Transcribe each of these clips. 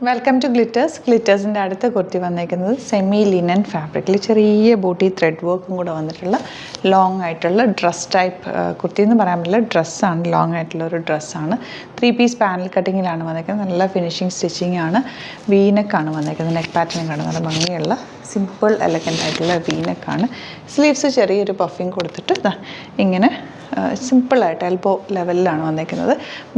Welcome to glitters. ഗ്ലിറ്റേഴ്സിൻ്റെ അടുത്ത കുർത്തി വന്നേക്കുന്നത് semi linen ഫാബ്രിക്കിൽ ചെറിയ ബോട്ടി ത്രെഡ് വർക്കും കൂടെ വന്നിട്ടുള്ള ലോങ് ആയിട്ടുള്ള ഡ്രസ് ടൈപ്പ് കുർത്തി എന്ന് പറയാൻ പറ്റില്ല, ഡ്രസ്സാണ്. ലോങ് ആയിട്ടുള്ള ഒരു ഡ്രസ്സാണ്. 3 പീസ് പാനൽ കട്ടിങ്ങിലാണ് വന്നേക്കുന്നത്. നല്ല ഫിനിഷിങ് സ്റ്റിച്ചിങ് ആണ്. വീനക്കാണ് വന്നേക്കുന്നത്. നെക്ക് പാറ്റേൺ കാണും, നല്ല ഭംഗിയുള്ള സിമ്പിൾ എലഗൻ്റ് ആയിട്ടുള്ള വീനക്കാണ്. സ്ലീവ്സ് ചെറിയൊരു പഫിങ് കൊടുത്തിട്ട് ഇങ്ങനെ സിമ്പിളായിട്ട് എൽബോ ലെവലിലാണ് വന്നേക്കുന്നത്.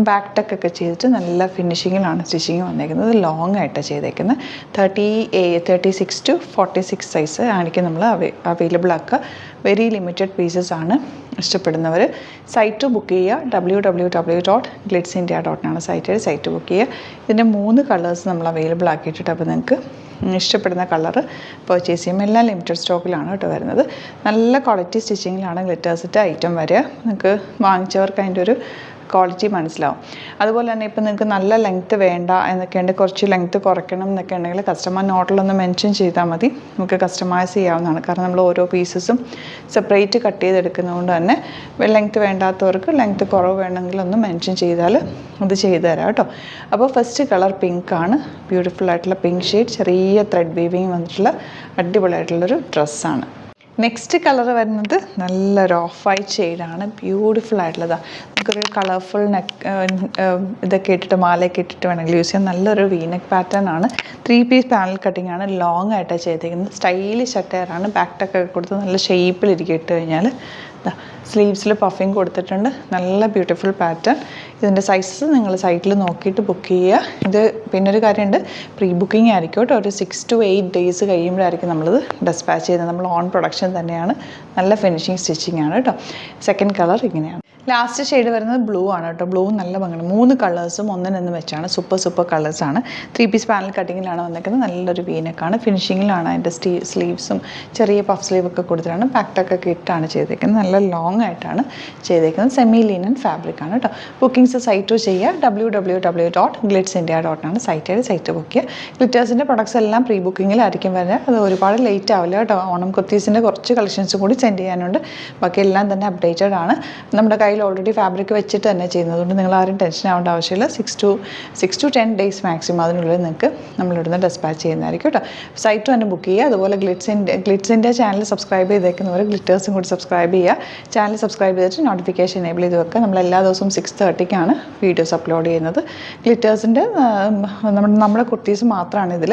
ബാക്ക് ടെക്കൊക്കെ ചെയ്തിട്ട് നല്ല ഫിനിഷിങ്ങിലാണ് സ്റ്റിച്ചിങ് വന്നേക്കുന്നത്. ലോങ് ആയിട്ട് ചെയ്തേക്കുന്നത്. 36 to 46 സൈസ് ആയിരിക്കും നമ്മൾ അവൈലബിൾ ആക്കുക. വെരി ലിമിറ്റഡ് പീസസ് ആണ്. ഇഷ്ടപ്പെടുന്നവർ സൈറ്റ് ബുക്ക് ചെയ്യുക. www.glitzindia.in ആണ് സൈറ്റ് ബുക്ക് ചെയ്യുക. ഇതിൻ്റെ 3 കളേഴ്സ് നമ്മൾ അവൈലബിൾ ആക്കിയിട്ടുണ്ട്. അപ്പോൾ നിങ്ങൾക്ക് ഇഷ്ടപ്പെടുന്ന കളറ് പർച്ചേസ് ചെയ്യുമ്പോൾ എല്ലാം ലിമിറ്റഡ് സ്റ്റോക്കിലാണ് കേട്ടോ വരുന്നത്. നല്ല ക്വാളിറ്റി സ്റ്റിച്ചിങ്ങിലാണ് ഗ്ലിറ്റേഴ്സിൻ്റെ ഐറ്റം വരിക. നിങ്ങൾക്ക് വാങ്ങിച്ചവർക്ക് അതിൻ്റെ ഒരു ക്വാളിറ്റി മനസ്സിലാവും. അതുപോലെ തന്നെ ഇപ്പോൾ നിങ്ങൾക്ക് നല്ല ലെങ്ത്ത് വേണ്ട എന്നൊക്കെ ഉണ്ട്, കുറച്ച് ലെങ്ത്ത് കുറയ്ക്കണം എന്നൊക്കെ ഉണ്ടെങ്കിൽ കസ്റ്റമർ നോട്ടിലൊന്ന് മെൻഷൻ ചെയ്താൽ മതി. നമുക്ക് കസ്റ്റമൈസ് ചെയ്യാവുന്നതാണ്. കാരണം നമ്മൾ ഓരോ പീസസും സെപ്പറേറ്റ് കട്ട് ചെയ്തെടുക്കുന്നതുകൊണ്ട് തന്നെ ലെങ്ത്ത് വേണ്ടാത്തവർക്ക് ലെങ്ത്ത് കുറവ് വേണമെങ്കിൽ ഒന്ന് മെൻഷൻ ചെയ്താൽ അത് ചെയ്തു തരാം കേട്ടോ. അപ്പോൾ ഫസ്റ്റ് കളർ പിങ്ക് ആണ്. ബ്യൂട്ടിഫുൾ ആയിട്ടുള്ള പിങ്ക് ഷെയ്ഡ്, ചെറിയ ത്രെഡ് വീവിങ് വന്നിട്ടുള്ള അടിപൊളിയായിട്ടുള്ളൊരു ഡ്രസ്സാണ്. നെക്സ്റ്റ് കളർ വരുന്നത് നല്ലൊരു ഓഫ് വൈറ്റ് ഷെയ്ഡാണ്. ബ്യൂട്ടിഫുൾ ആയിട്ടുള്ളതാണ്. നമുക്കൊരു കളർഫുൾ ഇതൊക്കെ ഇട്ടിട്ട് മാലയൊക്കെ ഇട്ടിട്ട് വേണമെങ്കിൽ യൂസ് ചെയ്യാം. നല്ലൊരു വീനെക്ക് പാറ്റേൺ ആണ്. 3 പീസ് പാനൽ കട്ടിങ് ആണ്. ലോങ് ആയിട്ടാണ് ചെയ്തിരിക്കുന്നത്. സ്റ്റൈലിഷ് അറ്റയറാണ്. ബാക്ക് ടെക്കൊക്കെ കൊടുത്ത് നല്ല ഷേപ്പിലിരിക്കും. ഇട്ട് കഴിഞ്ഞാൽ സ്ലീവ്സിൽ പഫിങ് കൊടുത്തിട്ടുണ്ട്. നല്ല ബ്യൂട്ടിഫുൾ പാറ്റേൺ. ഇതിൻ്റെ സൈസസ് നിങ്ങൾ സൈറ്റിൽ നോക്കിയിട്ട് ബുക്ക് ചെയ്യുക. ഇത് പിന്നൊരു കാര്യമുണ്ട്, പ്രീ ബുക്കിംഗ് ആയിരിക്കും കേട്ടോ. ഒരു 6 to 8 days കഴിയുമ്പോഴായിരിക്കും നമ്മളിത് ഡെസ്പാച്ച് ചെയ്യുന്നത്. നമ്മൾ ഓൺ പ്രൊഡക്ഷൻ തന്നെയാണ്. നല്ല ഫിനിഷിങ് സ്റ്റിച്ചിങ് ആണ് കേട്ടോ. സെക്കൻഡ് കളർ ഇങ്ങനെയാണ്. ലാസ്റ്റ് ഷെയ്ഡ് വരുന്നത് ബ്ലൂ ആണ് കേട്ടോ. ബ്ലൂ നല്ല ഭംഗിയാണ്. 3 കളേഴ്സും ഒന്നിനൊന്ന് വെച്ചാണ്. സൂപ്പർ കളേഴ്സാണ്. 3 പീസ് പാനൽ കട്ടിങ്ങിലാണ് വന്നിരിക്കുന്നത്. നല്ലൊരു വീനക്കാണ്. ഫിനിഷിങ്ങിലാണ്. അതിൻ്റെ സ്ലീവ്സും ചെറിയ പഫ് സ്ലീവൊക്കെ കൊടുത്തിട്ടാണ് ബാക്ക് ടെക്കൊക്കെ ഇട്ടാണ് ചെയ്തേക്കുന്നത്. നല്ല ലോങ് ആയിട്ടാണ് ചെയ്തേക്കുന്നത്. സെമി ലിനൻ ഫാബ്രിക്കാണ് കേട്ടോ. ബുക്കിംഗ്സ് സൈറ്റ് ചെയ്യുക. www.glitzindia.in ആണ് സൈറ്റ് ബുക്ക് ചെയ്യുക. ഗ്ലിറ്റേഴ്സിൻ്റെ പ്രൊഡക്ട്സ് എല്ലാം പ്രീ ബുക്കിങ്ങിലായിരിക്കും വരിക. അത് ഒരുപാട് ലേറ്റ് ആവില്ല കേട്ടോ. ഓണം കുർത്തീസിൻ്റെ കുറച്ച് കളക്ഷൻസ് കൂടി സെൻഡ് ചെയ്യാനുണ്ട്. ബാക്കി എല്ലാം തന്നെ അപ്ഡേറ്റഡ് ആണ്. നമ്മുടെ കയ്യിൽ ഓൾറെഡി ഫാബ്രിക് വെച്ചിട്ട് തന്നെ ചെയ്യുന്നതുകൊണ്ട് നിങ്ങൾ ആരും ടെൻഷൻ ആവേണ്ട ആവശ്യമില്ല. 6 to 10 days മാക്സിമം അതിനുള്ളിൽ നിങ്ങൾക്ക് നമ്മളിവിടുന്ന് ഡെസ്പാച്ച് ചെയ്യുന്നതായിരിക്കും കേട്ടോ. സൈറ്റ് തന്നെ ബുക്ക് ചെയ്യുക. അതുപോലെ ഗ്ലിറ്റ്സിൻ്റെ ചാനൽ സബ്സ്ക്രൈബ് ചെയ്തേക്കുന്നവർ ഗ്ലിറ്റേഴ്സും കൂടി സബ്സ്ക്രൈബ് ചെയ്യുക. ചാനൽ സബ്സ്ക്രൈബ് ചെയ്തിട്ട് നോട്ടിഫിക്കേഷൻ എനേബിൾ ചെയ്ത് വെക്കുക. നമ്മൾ എല്ലാ ദിവസവും 6:30 വീഡിയോസ് അപ്ലോഡ് ചെയ്യുന്നത്. ഗ്ലിറ്റേഴ്സിൻ്റെ നമ്മുടെ കുർത്തീസ് മാത്രമാണ് ഇതിൽ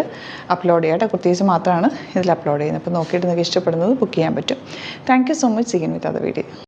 അപ്ലോഡ് ചെയ്യുക കേട്ടോ. കുർത്തീസ് മാത്രമാണ് ഇതിൽ അപ്ലോഡ് ചെയ്യുന്നത്. അപ്പോൾ നോക്കിയിട്ട് നിങ്ങൾക്ക് ഇഷ്ടപ്പെടുന്നത് ബുക്ക് ചെയ്യാൻ പറ്റും. Thank you so much. Seen with other video.